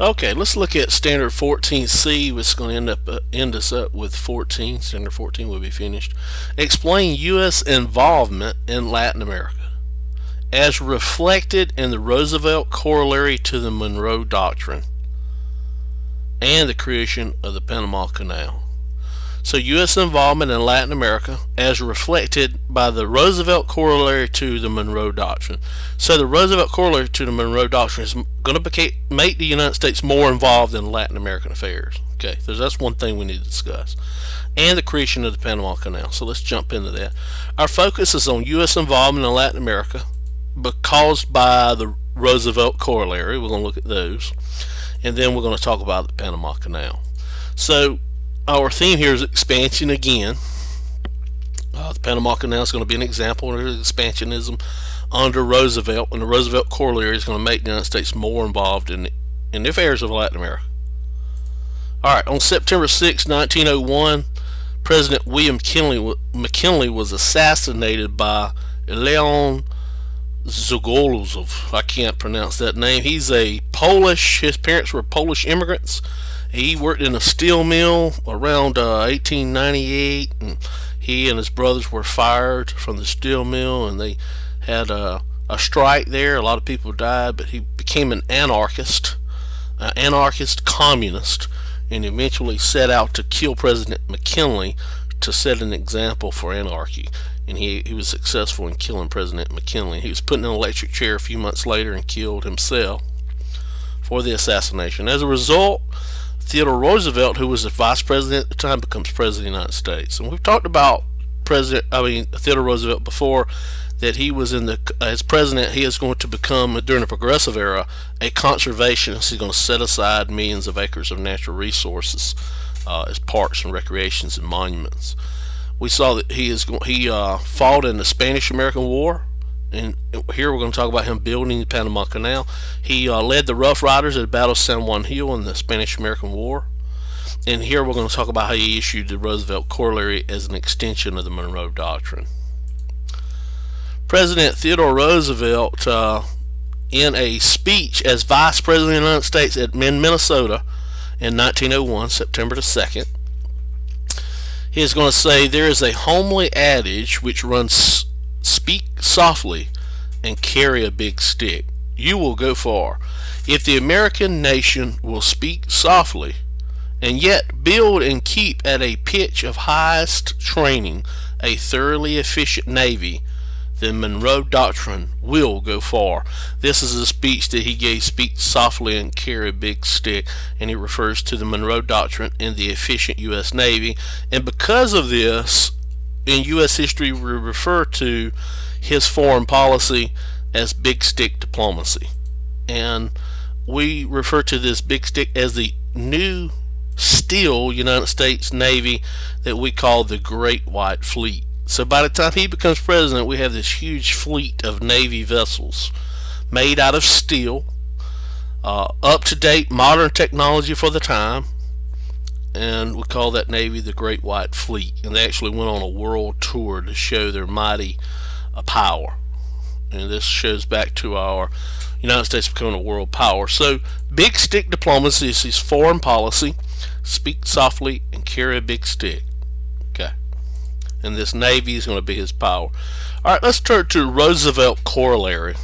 Okay, let's look at Standard 14C, which is going to end us up with 14. Standard 14 will be finished. Explain U.S. involvement in Latin America as reflected in the Roosevelt Corollary to the Monroe Doctrine and the creation of the Panama Canal. So U.S. involvement in Latin America as reflected by the Roosevelt Corollary to the Monroe Doctrine. So the Roosevelt Corollary to the Monroe Doctrine is going to make the United States more involved in Latin American affairs. Okay, so that's one thing we need to discuss. And the creation of the Panama Canal. So let's jump into that. Our focus is on U.S. involvement in Latin America caused by the Roosevelt Corollary. We're going to look at those. And then we're going to talk about the Panama Canal. So our theme here is expansion again. The Panama Canal is going to be an example of expansionism under Roosevelt, and the Roosevelt Corollary is going to make the United States more involved in the affairs of Latin America. Alright, on September 6, 1901, President William McKinley was assassinated by Leon Zagorolov. I can't pronounce that name. He's a Polish, his parents were Polish immigrants. He worked in a steel mill around 1898, and he and his brothers were fired from the steel mill, and they had a strike there. A lot of people died, but he became an anarchist communist, and eventually set out to kill President McKinley to set an example for anarchy. And he was successful in killing President McKinley. He was put in an electric chair a few months later and killed himself for the assassination. As a result, Theodore Roosevelt, who was the vice president at the time, becomes president of the United States. And we've talked about Theodore Roosevelt before, that he was as president, he is going to become, during the progressive era, a conservationist. He's going to set aside millions of acres of natural resources as parks and recreations and monuments. We saw that he fought in the Spanish-American War. And here we're going to talk about him building the Panama Canal. He led the Rough Riders at the Battle of San Juan Hill in the Spanish-American War. And here we're going to talk about how he issued the Roosevelt Corollary as an extension of the Monroe Doctrine. President Theodore Roosevelt, in a speech as Vice President of the United States in Minnesota in 1901, September the 2nd, he is going to say, "There is a homely adage which runs, speak softly and carry a big stick. You will go far. If the American nation will speak softly and yet build and keep at a pitch of highest training a thoroughly efficient navy, the Monroe Doctrine will go far." This is a speech that he gave, speak softly and carry a big stick, and he refers to the Monroe Doctrine and the efficient U.S. Navy. And because of this, in U.S. history, we refer to his foreign policy as big stick diplomacy. And we refer to this big stick as the new steel United States Navy that we call the Great White Fleet. So by the time he becomes president, we have this huge fleet of Navy vessels made out of steel, up-to-date modern technology for the time, and we call that Navy the Great White Fleet. And they actually went on a world tour to show their mighty power. And this shows back to our United States becoming a world power. So big stick diplomacy is his foreign policy. Speak softly and carry a big stick. Okay. And this Navy is going to be his power. Alright, let's turn to Roosevelt Corollary.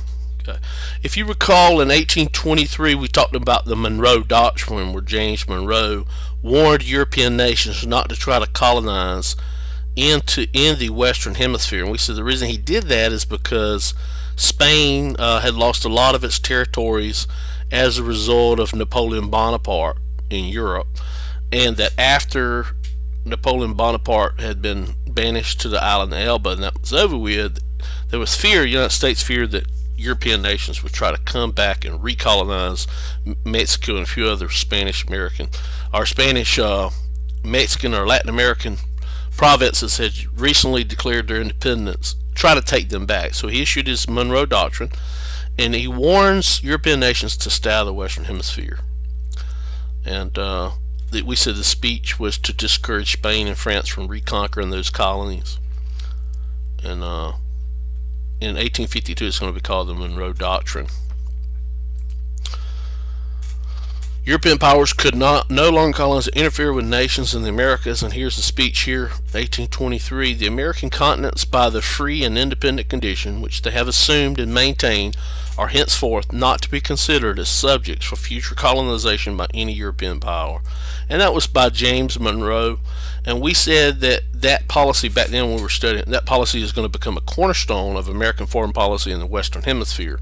Okay. If you recall, in 1823 we talked about the Monroe Doctrine, where James Monroe warned European nations not to try to colonize in the Western Hemisphere. And we said the reason he did that is because Spain had lost a lot of its territories as a result of Napoleon Bonaparte in Europe, and that after Napoleon Bonaparte had been banished to the island of Elba and that was over with, there was fear, United States feared that European nations would try to come back and recolonize Mexico and a few other Spanish, Mexican, or Latin American provinces had recently declared their independence, try to take them back. So he issued his Monroe Doctrine, and he warns European nations to stay out of the Western Hemisphere. And we said the speech was to discourage Spain and France from reconquering those colonies. And in 1852 it's going to be called the Monroe Doctrine. European powers could no longer colonize interfere with nations in the Americas, and here's the speech here, 1823. The American continents, by the free and independent condition which they have assumed and maintained, are henceforth not to be considered as subjects for future colonization by any European power. And that was by James Monroe. And we said that that policy back then when we were studying, that policy is going to become a cornerstone of American foreign policy in the Western Hemisphere,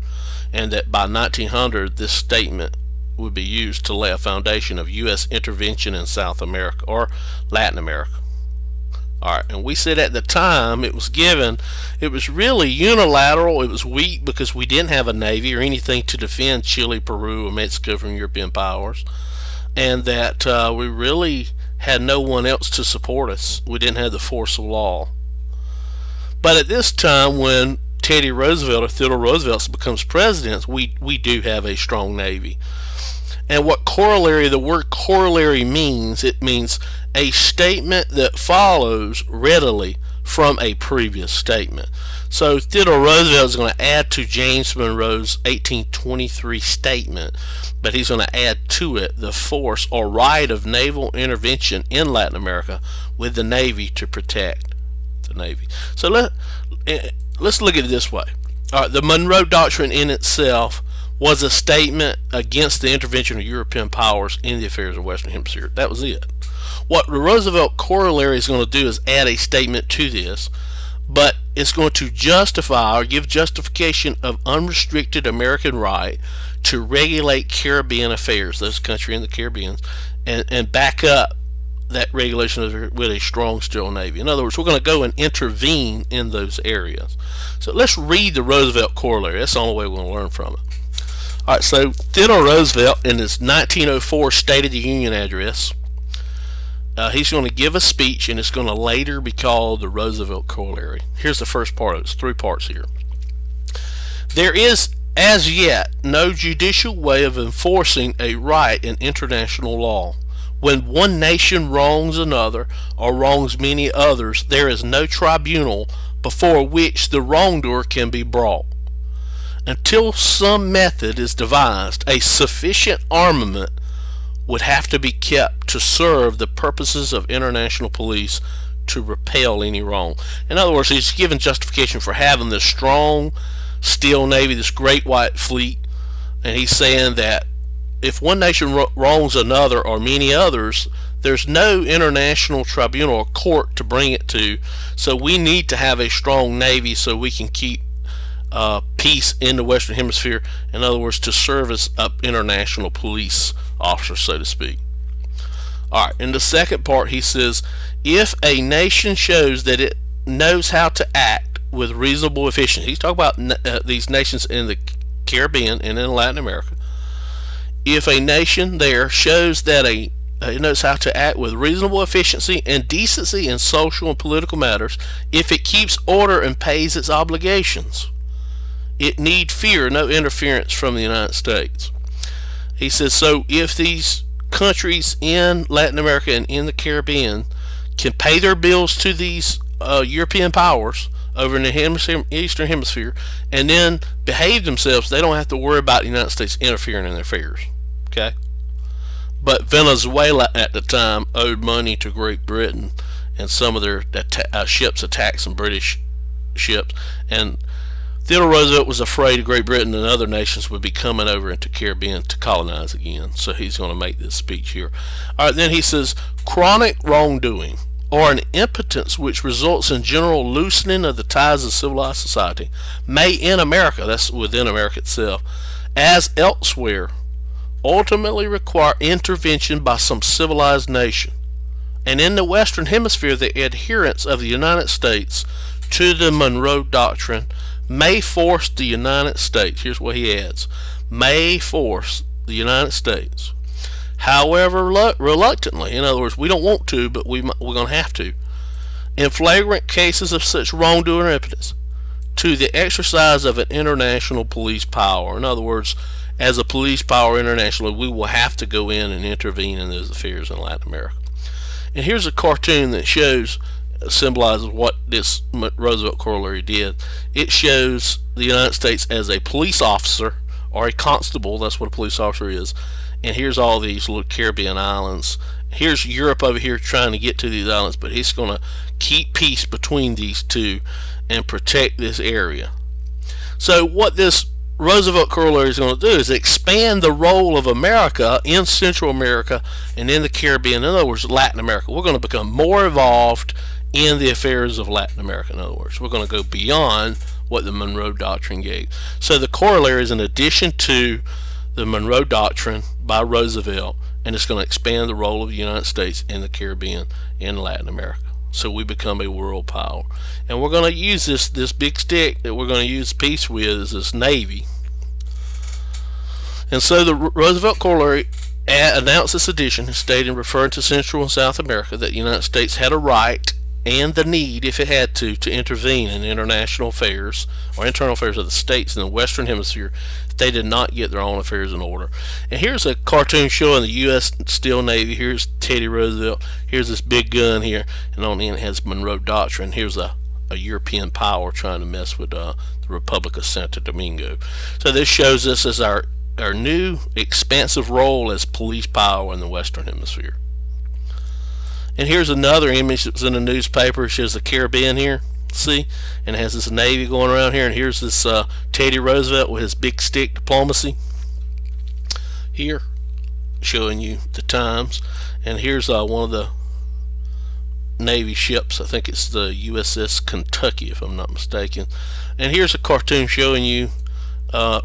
and that by 1900 this statement would be used to lay a foundation of U.S. intervention in South America or Latin America. Alright, and we said at the time it was given, it was really unilateral, it was weak because we didn't have a navy or anything to defend Chile, Peru, or Mexico from European powers, and that we really had no one else to support us. We didn't have the force of law. But at this time, when Teddy Roosevelt or Theodore Roosevelt becomes president, we do have a strong navy. And what corollary, the word corollary means, it means a statement that follows readily from a previous statement. So Theodore Roosevelt is going to add to James Monroe's 1823 statement, but he's going to add to it the force or right of naval intervention in Latin America with the Navy to protect the Navy. So let's look at it this way. All right, the Monroe Doctrine in itself was a statement against the intervention of European powers in the affairs of the Western Hemisphere. That was it. What the Roosevelt Corollary is going to do is add a statement to this, but it's going to justify or give justification of unrestricted American right to regulate Caribbean affairs, those countries in the Caribbean, and back up that regulation with a strong steel navy. In other words, we're going to go and intervene in those areas. So let's read the Roosevelt Corollary. That's the only way we're going to learn from it. Alright, so Theodore Roosevelt in his 1904 State of the Union address, he's going to give a speech, and it's going to later be called the Roosevelt Corollary. Here's the first part of it. It's 3 parts here. There is as yet no judicial way of enforcing a right in international law. When one nation wrongs another or wrongs many others, there is no tribunal before which the wrongdoer can be brought. Until some method is devised, a sufficient armament would have to be kept to serve the purposes of international police to repel any wrong. In other words, he's given justification for having this strong steel navy, this great white fleet, and he's saying that if one nation wrongs another or many others, there's no international tribunal or court to bring it to, so we need to have a strong navy so we can keep peace in the Western Hemisphere. In other words, to serve as international police officers, so to speak. Alright, in the second part he says, if a nation shows that it knows how to act with reasonable efficiency, he's talking about these nations in the Caribbean and in Latin America. If a nation there shows that it knows how to act with reasonable efficiency and decency in social and political matters, if it keeps order and pays its obligations, it need fear no interference from the United States. He says, so if these countries in Latin America and in the Caribbean can pay their bills to these European powers over in the Eastern Hemisphere and then behave themselves, they don't have to worry about the United States interfering in their affairs. Okay? But Venezuela at the time owed money to Great Britain, and some of their ships attacked some British ships, and Theodore Roosevelt was afraid Great Britain and other nations would be coming over into Caribbean to colonize again, so he's going to make this speech here. Alright, then he says, chronic wrongdoing, or an impotence which results in general loosening of the ties of civilized society, may in America, that's within America itself, as elsewhere, ultimately require intervention by some civilized nation. And in the Western Hemisphere, the adherence of the United States to the Monroe Doctrine may force the United States, here's what he adds, may force the United States, however reluctantly, in other words, we don't want to, but we're going to have to, in flagrant cases of such wrongdoing or impotence, to the exercise of an international police power. In other words, as a police power internationally, we will have to go in and intervene in those affairs in Latin America. And here's a cartoon that symbolizes what this Roosevelt Corollary did. It shows the United States as a police officer or a constable, that's what a police officer is, and here's all these little Caribbean islands. Here's Europe over here trying to get to these islands, but he's going to keep peace between these two and protect this area. So what this Roosevelt Corollary is going to do is expand the role of America in Central America and in the Caribbean. In other words, Latin America. We're going to become more involved in the affairs of Latin America. In other words, we're going to go beyond what the Monroe Doctrine gave. So the corollary is an addition to the Monroe Doctrine by Roosevelt, and it's going to expand the role of the United States in the Caribbean and Latin America. So we become a world power. And we're going to use this big stick that we're going to use peace with is this Navy. And so the Roosevelt Corollary announced this addition, stating, referring to Central and South America, that the United States had a right and the need, if it had to intervene in international affairs or internal affairs of the states in the Western Hemisphere if they did not get their own affairs in order. And here's a cartoon showing the U.S. Steel Navy. Here's Teddy Roosevelt. Here's this big gun here, and on the end it has Monroe Doctrine. Here's a European power trying to mess with the Republic of Santo Domingo. So this shows us as our new expansive role as police power in the Western Hemisphere. And here's another image that was in the newspaper. It shows the Caribbean here, see, and it has this Navy going around here. And here's this Teddy Roosevelt with his big stick diplomacy here, showing you the times. And here's one of the Navy ships. I think it's the USS Kentucky, if I'm not mistaken. And here's a cartoon showing you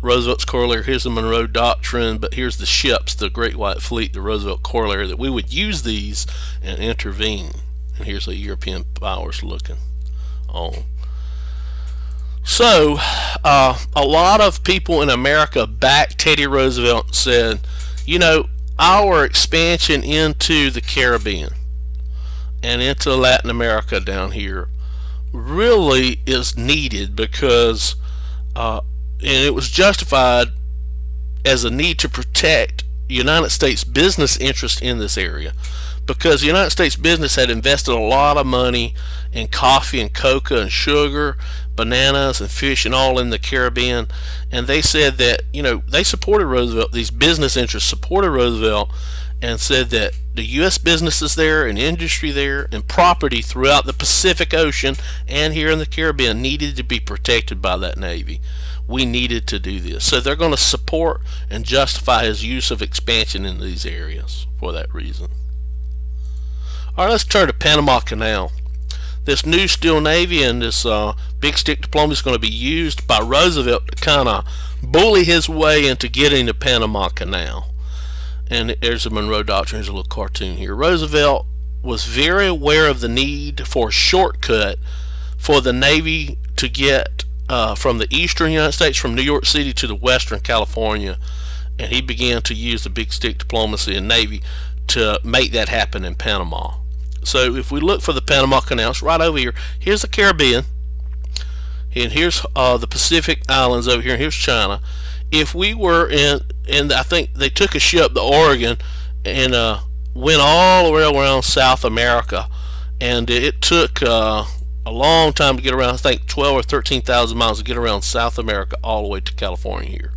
Roosevelt's Corollary. Here's the Monroe Doctrine, but here's the ships, the Great White Fleet, the Roosevelt Corollary, that we would use these and intervene. And here's the European powers looking on. So a lot of people in America backed Teddy Roosevelt and said, you know, our expansion into the Caribbean and into Latin America down here really is needed because and it was justified as a need to protect United States business interest in this area, because the United States business had invested a lot of money in coffee and cocoa and sugar, bananas and fish and all in the Caribbean. And they said that, you know, they supported Roosevelt, these business interests supported Roosevelt, and said that the U.S. businesses there and industry there and property throughout the Pacific Ocean and here in the Caribbean needed to be protected by that Navy. We needed to do this. So they're going to support and justify his use of expansion in these areas for that reason. All right, let's turn to Panama Canal. This new Steel Navy and this big stick diplomacy is going to be used by Roosevelt to kind of bully his way into getting the Panama Canal. And there's the Monroe Doctrine. There's a little cartoon here. Roosevelt was very aware of the need for a shortcut for the Navy to get from the eastern United States, from New York City to the western California, and he began to use the big stick diplomacy and Navy to make that happen in Panama. So if we look for the Panama Canal, it's right over here. Here's the Caribbean, and here's the Pacific Islands over here, and here's China. If we were in I think they took a ship, the Oregon, and went all the way around South America, and it took a long time to get around. I think 12 or 13,000 miles to get around South America all the way to California here.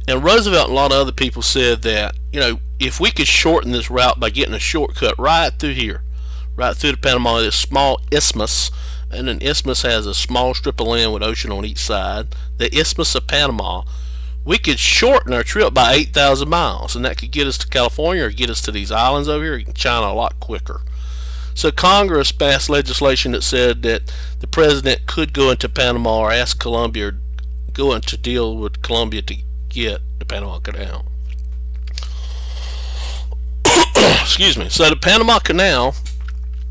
And Roosevelt and a lot of other people said that, you know, if we could shorten this route by getting a shortcut right through here, right through the Panama, this small isthmus, and an isthmus has a small strip of land with ocean on each side, the Isthmus of Panama, we could shorten our trip by 8,000 miles, and that could get us to California or get us to these islands over here, China, a lot quicker. So Congress passed legislation that said that the president could go into Panama or ask Colombia, or go into deal with Colombia to get the Panama Canal. Excuse me. So the Panama Canal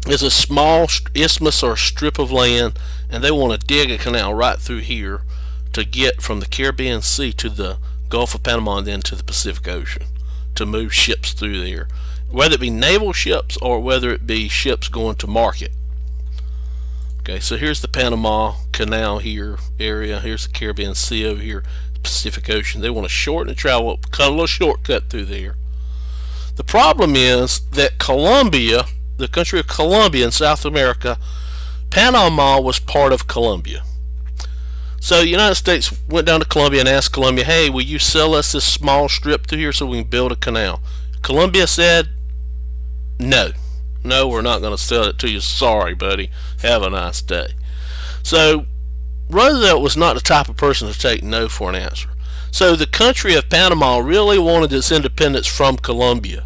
is a small isthmus or strip of land, and they want to dig a canal right through here to get from the Caribbean Sea to the Gulf of Panama and then to the Pacific Ocean, to move ships through there, whether it be naval ships or whether it be ships going to market. Okay, so here's the Panama Canal here area. Here's the Caribbean Sea over here, Pacific Ocean. They want to shorten the travel, cut a little shortcut through there. The problem is that Colombia, the country of Colombia in South America, Panama was part of Colombia. So the United States went down to Colombia and asked Colombia, hey, will you sell us this small strip through here so we can build a canal? Colombia said, no, we're not going to sell it to you. Sorry, buddy. Have a nice day. So Roosevelt was not the type of person to take no for an answer. So the country of Panama really wanted its independence from Colombia.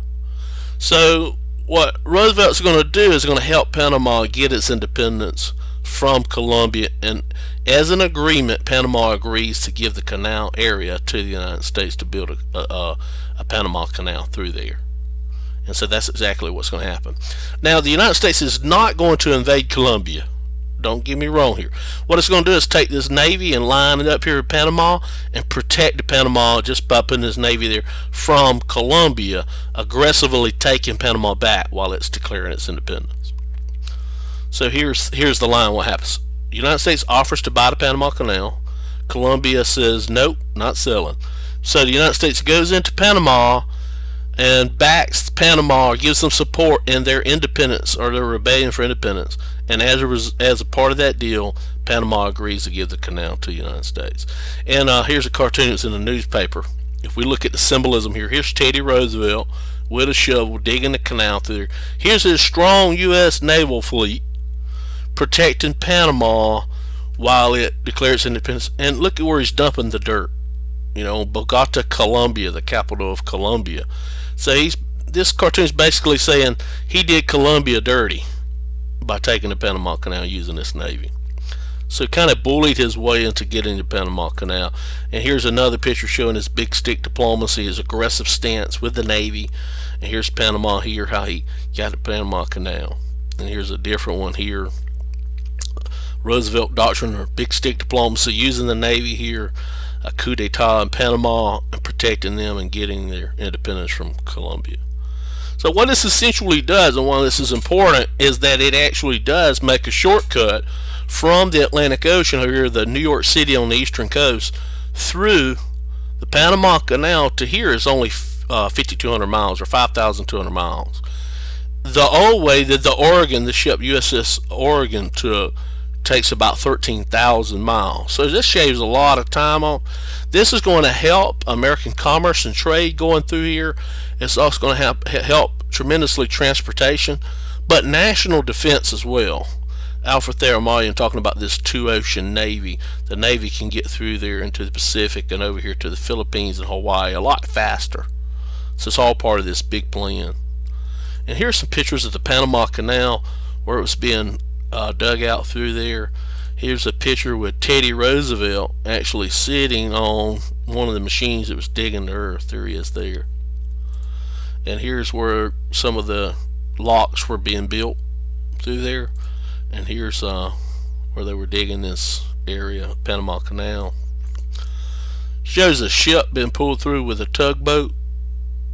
So what Roosevelt's going to do is going to help Panama get its independence from Colombia, and as an agreement, Panama agrees to give the canal area to the United States to build a Panama Canal through there. And so that's exactly what's going to happen. Now, the United States is not going to invade Colombia. Don't get me wrong here. What it's going to do is take this Navy and line it up here in Panama and protect the Panama just by putting this Navy there from Colombia, aggressively taking Panama back while it's declaring its independence. So here's the line. What happens? The United States offers to buy the Panama Canal. Colombia says, nope, not selling. So the United States goes into Panama and backs Panama, or gives them support in their independence or their rebellion for independence. And as a part of that deal, Panama agrees to give the canal to the United States. And here's a cartoon that's in the newspaper. If we look at the symbolism here, here's Teddy Roosevelt with a shovel digging the canal through there. Here's his strong U.S. naval fleet protecting Panama while it declares independence. And look at where he's dumping the dirt. You know, Bogota, Colombia, the capital of Colombia. So this cartoon is basically saying he did Colombia dirty by taking the Panama Canal using this Navy. So he kind of bullied his way into getting the Panama Canal. And here's another picture showing his big stick diplomacy, his aggressive stance with the Navy. And here's Panama here, how he got the Panama Canal. And here's a different one here. Roosevelt Doctrine, or big stick diplomacy, using the Navy here, a coup d'etat in Panama, and protecting them and getting their independence from Colombia. So what this essentially does, and why this is important, is that it actually does make a shortcut from the Atlantic Ocean here, the New York City on the eastern coast, through the Panama Canal to here is only 5,200 miles, or 5,200 miles. The old way that the ship USS Oregon takes about 13,000 miles. So this shaves a lot of time on. This is going to help American commerce and trade going through here. It's also going to help tremendously transportation, but national defense as well. Alfred Thelmalian talking about this two-ocean Navy. The Navy can get through there into the Pacific and over here to the Philippines and Hawaii a lot faster. So it's all part of this big plan. And here's some pictures of the Panama Canal where it was being dug out through there. Here's a picture with Teddy Roosevelt actually sitting on one of the machines that was digging the earth. There he is there. And here's where some of the locks were being built through there. And here's where they were digging this area, Panama Canal. Shows a ship being pulled through with a tugboat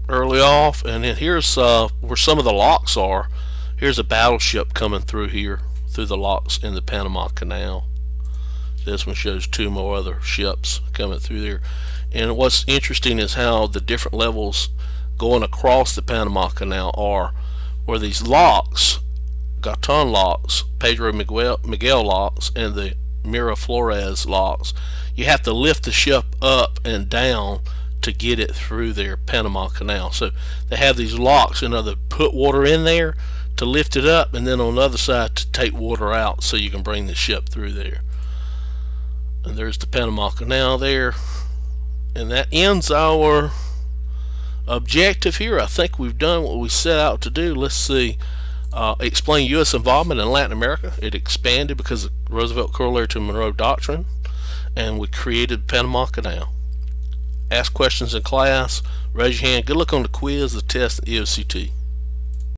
early off. And then here's where some of the locks are. Here's a battleship coming through here, through the locks in the Panama Canal. This one shows two more other ships coming through there. And what's interesting is how the different levels going across the Panama Canal are, where these locks, Gaton locks, Pedro Miguel locks, and the Miraflores locks, you have to lift the ship up and down to get it through their Panama Canal. So they have these locks, you know, they put water in there to lift it up, and then on the other side to take water out so you can bring the ship through there. And there's the Panama Canal there, and that ends our objective here. I think we've done what we set out to do. Let's see. Explain U.S. involvement in Latin America. It expanded because of Roosevelt Corollary to Monroe Doctrine, and we created the Panama Canal. Ask questions in class, raise your hand, good luck on the quiz, the test, the EOCT.